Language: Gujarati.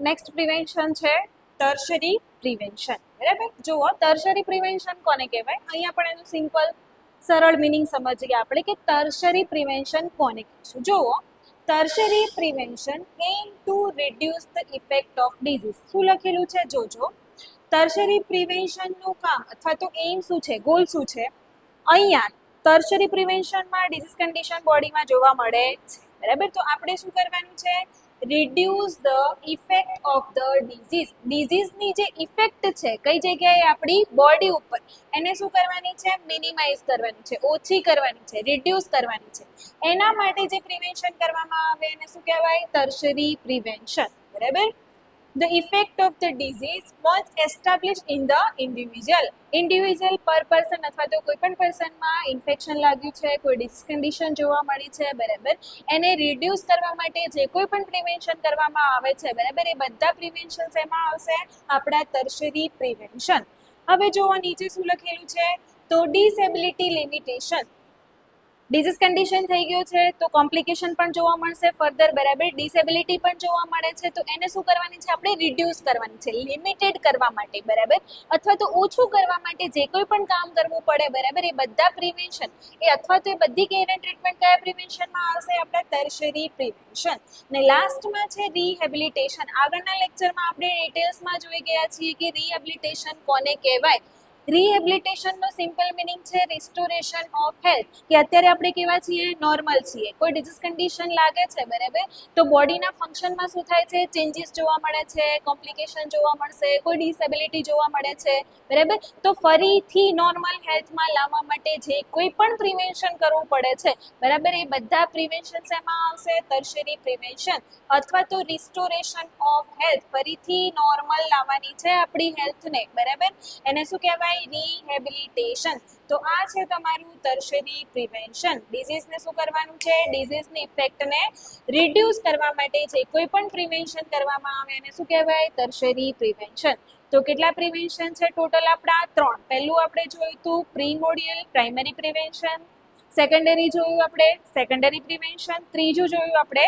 નેક્સ્ટ પ્રિવેન્શન છે ટર્શરી પ્રિવેન્શન. બરાબર, જુઓ ટર્શરી પ્રિવેન્શન કોને કહેવાય? અહીંયા પણ એનું સિમ્પલ સરળ મિનિંગ સમજીએ આપણે કે ટર્શરી પ્રિવેન્શન કોને કહીશું. જુઓ, tertiary prevention aim to reduce the effect of disease. શું લખેલું છે જોજો. ટર્શરી પ્રિવેન્શનનું કામ અથવા તો એમ શું છે, ગોલ શું છે? અહીંયા ટર્શરી પ્રિવેન્શનમાં ડિઝીઝ કન્ડિશન બોડીમાં જોવા મળે છે. બરાબર, તો આપણે શું કરવાનું છે? Reduce the effect of the disease. ડિઝીઝની જે ઇફેક્ટ છે કઈ જગ્યાએ આપણી બોડી ઉપર, એને શું કરવાની છે? મિનિમાઇઝ કરવાની છે, ઓછી કરવાની છે, રિડ્યુસ કરવાની છે. એના માટે જે પ્રિવેન્શન કરવામાં આવે એને શું કહેવાય? Tertiary prevention. બરાબર, the effect of the disease was established in the individual per person અથવા તો કોઈ પણ પર્સનમાં ઇન્ફેક્શન લાગ્યું છે, કોઈ ડિસીઝ કન્ડિશન જોવા મળી છે, બરાબર, એને રિડ્યુસ કરવા માટે જે કોઈ પણ પ્રિવેન્શન કરવામાં આવે છે, બરાબર, એ બધા પ્રિવેન્શન એમાં આવશે આપણા ટર્શરી પ્રિવેન્શન. હવે જોવો નીચે શું લખેલું છે, તો ડિસેબિલિટી લિમિટેશન. ડિઝીઝ કન્ડિશન થઈ ગયો છે તો કોમ્પ્લિકેશન પણ જોવા મળશે ફર્ધર, બરાબર, ડિસેબિલિટી પણ જોવા મળે છે, તો એને શું કરવાની છે? આપણે રિડ્યુસ કરવાની છે, લિમિટેડ કરવા માટે, બરાબર, અથવા તો ઓછું કરવા માટે જે કોઈ પણ કામ કરવું પડે, બરાબર, એ બધા પ્રિવેન્શન એ અથવા તો એ બધી કેર એન્ડ ટ્રીટમેન્ટ કયા પ્રિવેન્શનમાં આવશે? આપણા ટર્શરી પ્રિવેન્શન. ને લાસ્ટમાં છે રિહેબિલિટેશન. આગળના લેક્ચરમાં આપણે ડિટેલ્સમાં જોઈ ગયા છીએ કે રિહેબિલિટેશન કોને કહેવાય. રિહેબિલિટેશનનો સિમ્પલ મિનિંગ છે રિસ્ટોરેશન ઓફ હેલ્થ, કે અત્યારે આપણે કેવા છીએ? નોર્મલ છીએ. કોઈ ડિઝીઝ કન્ડિશન લાગે છે, બરાબર, તો બોડીના ફંક્શનમાં શું થાય છે? ચેન્જીસ જોવા મળે છે, કોમ્પ્લિકેશન જોવા મળશે, કોઈ ડિસેબિલિટી જોવા મળે છે, બરાબર, તો ફરીથી નોર્મલ હેલ્થમાં લાવવા માટે જે કોઈ પણ પ્રિવેન્શન કરવું પડે છે, બરાબર, એ બધા પ્રિવેન્શન એમાં આવશે ટર્શરી પ્રિવેન્શન અથવા તો રિસ્ટોરેશન ઓફ હેલ્થ. ફરીથી નોર્મલ લાવવાની છે આપણી હેલ્થને, બરાબર, એને શું કહેવાય? રિહેબિલિટેશન. તો આ છે તમારું ટર્શરી પ્રિવેન્શન. ડિઝીઝને શું કરવાનું છે? ડિઝીઝની ઇફેક્ટને રિડ્યુસ કરવા માટે જે કોઈ પણ પ્રિવેન્શન કરવામાં આવે એને શું કહેવાય? Tertiary prevention. તો કેટલા પ્રિવેન્શન છે ટોટલ? આપણા 3. પહેલું આપણે જોયું હતું પ્રીમોડિયલ પ્રાઇમરી પ્રિવેન્શન, સેકન્ડરી જોયું આપણે સેકન્ડરી પ્રિવેન્શન, ત્રીજું જોયું આપણે